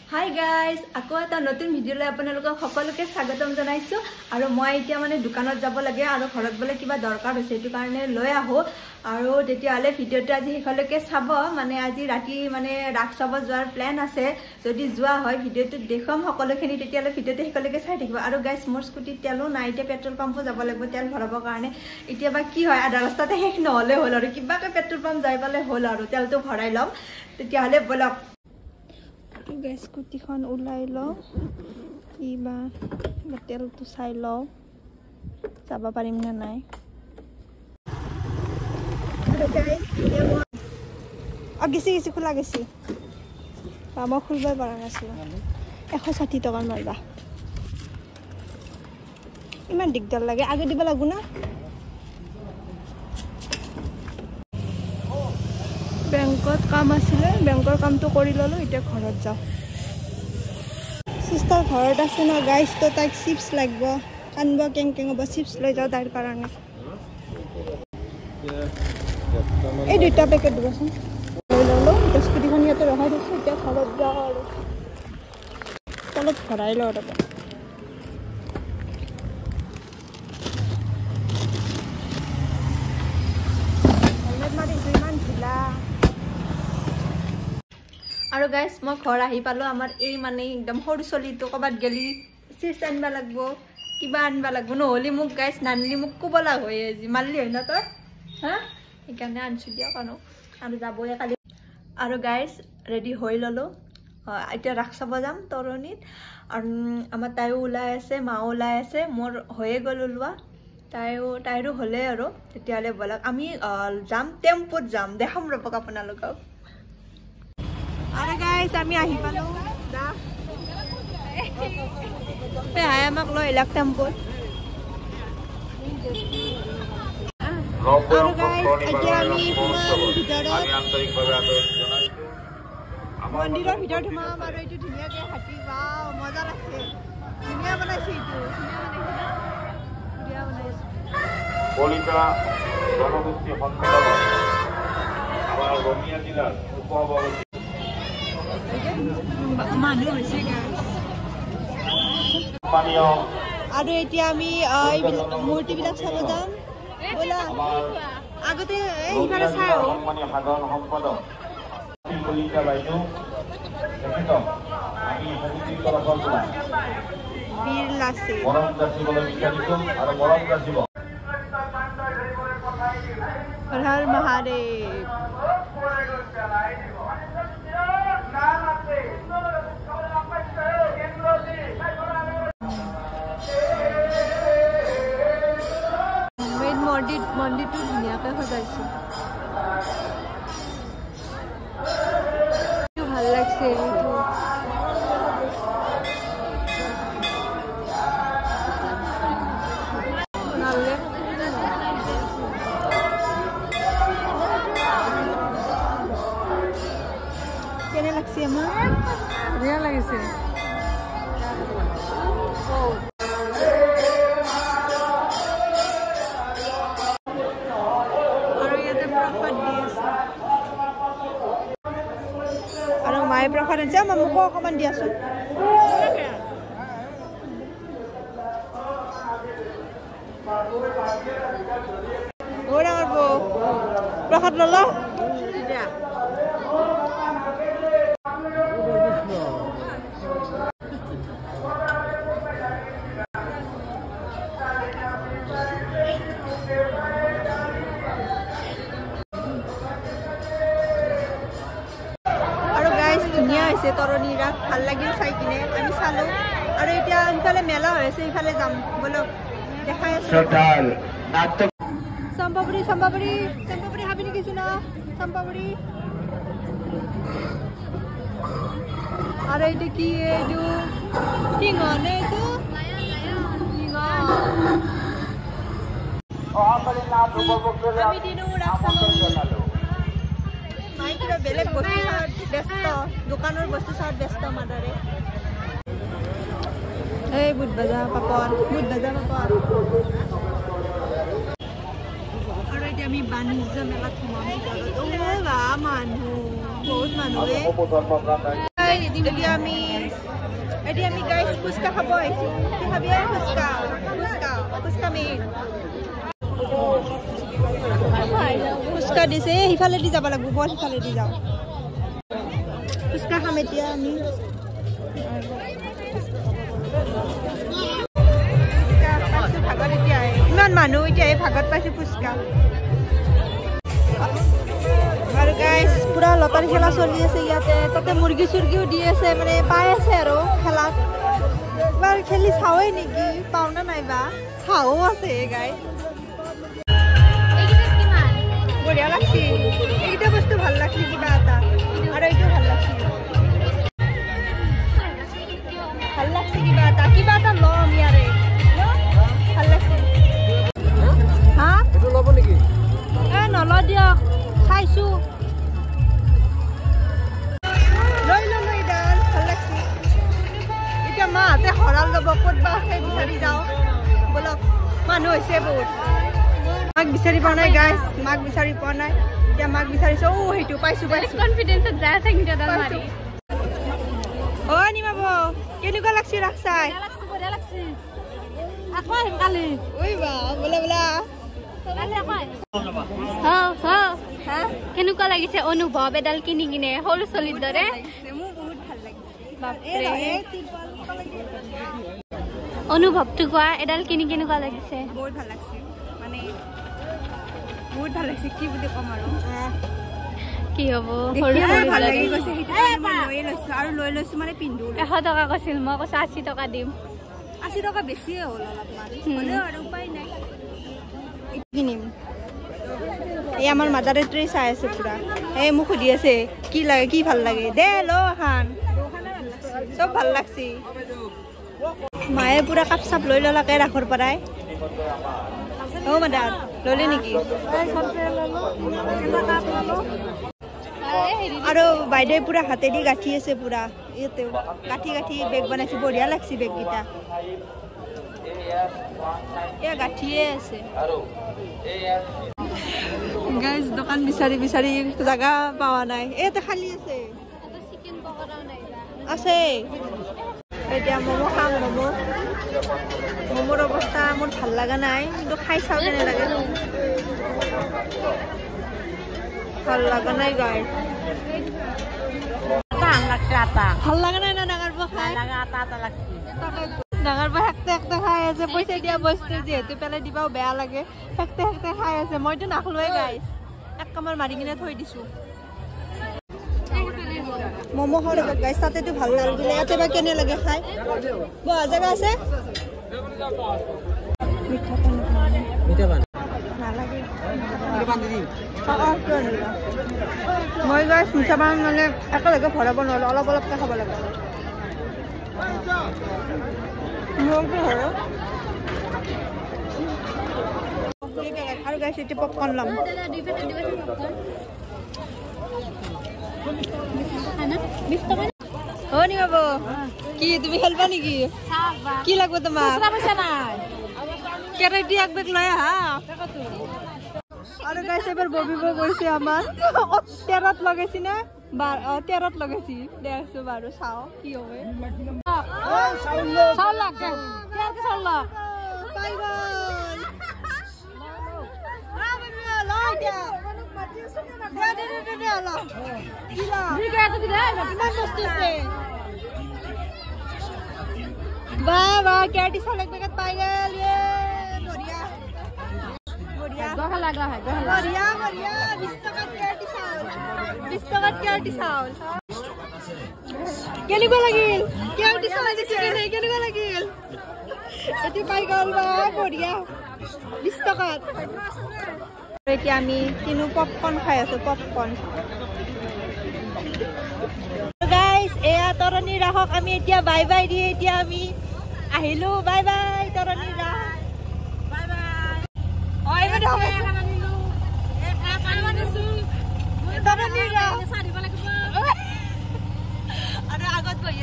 Hi guys, আকৌ এটা নতুন ভিডিঅ'লৈ আপোনালোকক সকলোকে স্বাগতম জনাইছো আৰু মই এতিয়া মানে দোকানত যাব লাগে আৰু ঘৰত বলে কিবা দৰকাৰ হৈছে এটো কাৰণে লৈ আহো আৰু তেতিয়ালে ভিডিঅ'টো আজি হেকলৈকে চাব মানে আজি ৰাতি মানে ৰাখ চাব যোৱাৰ প্ল্যান আছে যদি যোৱা হয় ভিডিঅ'টো দেখম সকলোখিনি তেতিয়ালে ভিডিঅ'টো হেকলৈকে চাই থাকিব আৰু গাইস মোৰ স্কুটি তেলো নাই এতিয়া পেট্ৰল পাম্পো যাব লাগিব তেল ভৰাবৰ কাৰণে এতিয়া বা কি হয় আধা ৰাস্তাতে শেষ নহলে হল আৰু কিবাকে পেট্ৰল পাম্প যাই পালে হল আৰু তেলটো ভৰাই লম তেতিয়ালে বলক Guys, স্কুটিখন উলাই ল কিবা তেলটো চাই ল যাব পাৰিম না নাই গেছি খোলা গেছি মই খুলবই পৰা নাছিলো 160 টকা মাৰিবা ইমান দিগদাৰ লাগে আগে দিব লাগব না বেংকত কাম আছিলে বেংকৰ কামটো কৰি ললো এতিয়া ঘৰত যাও সিস্টাৰ ঘৰত আছে না গাইস তো তাক চিপস লাগব কানবা কেং হ'ব চিপস লৈ যাও তার কাৰণে এই দুটা পেকেট দিবচোন লৈ ললো স্কুটিখন ইয়াতে ৰখাই দিছো এতিয়া ঘৰত যাও আৰু তলত ভৰাই লও আৰু আৰু গাইস মই ঘৰ আহি পালো আমাৰ এই মানে একদম সৰু চলিটো কবাত গেলি চিপস আনবা লাগবো কিবা আনবা লাগবো নহলি মোক গাইস নানলি মোক কোবলা হয় আজি মারলি হয় না তোর হ্যাঁ এখানে আনছু দিয়া কানো আমি যাবই কালি আৰু গাইস ৰেডি হৈ ললো এতিয়া ৰাখ চাব যাম তৰণীত আৰু আমাৰ তাইও ওলাই আছে মাও ওলাই আছে মোৰ হয়ে গল লোৱা তাইৰো হলে আৰু তেতিয়ালে বলক আমি যাম টেম্পোত যাম দেখাম ৰবক আপোনালোকক Ara guys, আমি আহি পালো দা তে আই আমাক লৈ লাগ টেম্পল আৰু গাইস এতিয়া আমি মন্দিৰৰ ভিতৰত সোমাম আৰু এইটো ধুনীয়াকে হাতী বাও মজা লাগছে ধুনীয়া বনাইছে এইটো ধুনীয়া বনাইছে কলিতা জনগোষ্ঠী সন্মিলন আমাৰ ৰঙিয়া জিলাৰ উপসভাপতি মানুহ হৈছে গাইস আৰু এতিয়া আমি মূৰ্তিবিলাক চাব যাম বলা আগতে এইবাৰ চাই মানে সাধাৰণ সম্পাদক কলিতা বাইদেউ দেখেন আমি সমিতিৰ তৰফৰ পৰা বীৰ লাসে মৰম যাচিবলৈ বিচাৰিছো আৰু মৰম যাচিব হৰ হৰ মহাদেৱ মন্দিৰটো ধুনীয়াকৈ সজাইছে ভাল লাগছে এইটো কেনে লাগছে আমাৰ ধুনীয়া লাগিছে মাই প্ৰসাদ আছে মোক অকমান দিয়াচোন প্ৰসাদ ললা ধুনীয়া হৈছে তৰণী ৰাখ ভাল লাগিল চাই কিনে আমি চালো আৰু এতিয়া ইফালে মেলা হৈছে ইফালে যাম বলক দেখাই আছো চম্পাপুৰী হাবি নেকি না চম্পাপুৰী আৰু এইটো কি এইটো টিঙ নে এইটো আমি দিনো ৰাখ মাইকিৰা বেলেগ বস্তু সাত ব্যস্ত দোকানৰ বস্তু সাত ব্যস্ত মাদাৰে এই বুট বাজা পাপড় আৰু এতিয়া আমি বাণিজ্য মেলাত সোমাম ভিতৰত মানুহ বহুত মানুহে এতিয়া আমি এতিয়া আমি গাইছ ফুচকা খাব আহিছোঁ কি খাবি ফুচকা ফুচকা ফুচকা মেইন ফুচকা দিছে সিফালেদি যাব লাগিব বৰ সিফালেদি যাওঁ ফুচকা খাম এতিয়া আমি ভাগত এতিয়া ইমান মানুহ এতিয়া ভাগত পাইছোঁ ফুচকা আৰু গাইছ পুৰা লটাৰী খেলা চলি আছে ইয়াতে তাতে মুৰ্গী চুৰ্গীও দি আছে মানে পাই আছে আৰু খেলাত এবাৰ খেলি চাওঁৱেই নেকি পাওঁ না নাইবা চাও আছে গাইছ বঢ়িয়া লাগছি এইটা বস্তু ভাল লাগছি কিবা এটা আৰু এইটো ভাল লাগছি কিবা এটা ল'ম ইয়াৰে ভাল লাগছি হা এইটো ল'ব নেকি নল দিয়ক খাইছোঁ লৈ ল'লো এইডাল ভাল লাগছি এতিয়া মাহঁতে হৰাল যাব ক'তবা আছে বিচাৰি যাওঁ বলক মানুহ হৈছে বহুত মাক বিচাৰি পোৱা নাই গাইছ মাক বিচাৰি পোৱা নাই এতিয়া মাক বিচাৰিছো সেইটো পাইছোঁ কনফিডেন্সত যায় আছে কিন্তু মাৰি নিমাব কেনেকুৱা লাগছি ৰাখছাই বঢ়িয়া লাগছি আকৌ আহিম কালি ঐ বা বোলে বোলা কেনেকুৱা লাগিছে অনুভৱ এডাল কিনি কিনে সৰু চলিৰ দৰে মোৰ বহুত ভাল লাগিছে অনুভৱটো কোৱা এডাল কিনি কেনেকুৱা লাগিছে বহুত ভাল লাগছে মানে বহুত ভাল লাগছে কি বুলি ক'ম আৰু কি হ'ব ভাল লাগি গৈছে আৰু লৈ লৈছো মানে পিন্ধো 100 টকা কৈছিল মই কৈছো 80 টকা দিম 80 টকা বেছিয়ে হ'ল অলপমান হ'লেও আৰু উপায় নাই কিনিম এই আমাৰ মাদাৰে ট্ৰে চাই আছে পুৰা এই মোক সুধি আছে কি লাগে কি ভাল লাগে দে ল খান চব ভাল লাগছি মায়ে পুৰা কাপ চাপ লৈ ললাকে ৰাখৰ পৰাই মাদাৰ ললি নেকি আৰু বাইদেউ পুৰা হাতেদি গাঁঠি আছে পুৰা ইয়াতেও গাঁঠি গাঁঠি বেগ বনাইছে বঢ়িয়া লাগছি বেগকেইটা এয়া গাঁঠিয়ে আছে গাইজ দোকান বিচাৰি বিচাৰি জাগা পোৱা নাই ইয়াতে খালী আছে আছে এতিয়া ম'ম' খাম ম'ম'ৰ অৱস্থা মোৰ ভাল লগা নাই কিন্তু খাই চাওঁ কেনে লাগে ভাল লগা নাই গাইজ ভাল লগা নাই না ডাঙৰ পৰা খাই ডাঙৰ পৰা হেকতে হেকতে খাই আছে পইচা দিয়া বস্তু যিহেতু পেলাই দিবাও বেয়া লাগে হেকতে হেকতে খাই আছে মইতো নাখালোৱে গাইজ এক কামাৰ মাৰি কিনে থৈ দিছোঁ ম'ম' খাওঁ ৰ'ব গাইজ তাতেতো ভাল নালাগিলে ইয়াতে বা কেনে লাগে খাই বহা জেগা আছে মই গাইজ মিঠা পান মানে একেলগে ভৰাব নোৱাৰো অলপ অলপকৈ খাব লাগে আৰু গাইজ এতিয়া পপকৰ্ণ ল'ম নিমাব কি তুমি খেলবা নেকি কি লাগব তোমাক কেৰাইটি এক বেগ লৈ আহা আৰু গাইছ এবাৰ ববিব গৈছে আমাৰ 13ত লগাইছি না 13ত লগাইছি দে আছো বাৰু চাও কি হবে চাউল লাগে কেনেকে চাউল লাগ পাই গল বাহ কেটি চাউল এক বেগত পাই গেল কেনেকুৱা লাগিল কেনেকুৱা লাগিল এটি পাই গল বা বঢ়িয়া 20 টকাত এতিয়া আমি কিনো পপকৰ্ণ খাই আছো পপকৰ্ণ গাইজ এয়া তৰণী ৰাসক আমি এতিয়া বাই বাই দি এতিয়া আমি আহিলো বাই বাই তৰণী ৰাস আৰু আগত বহি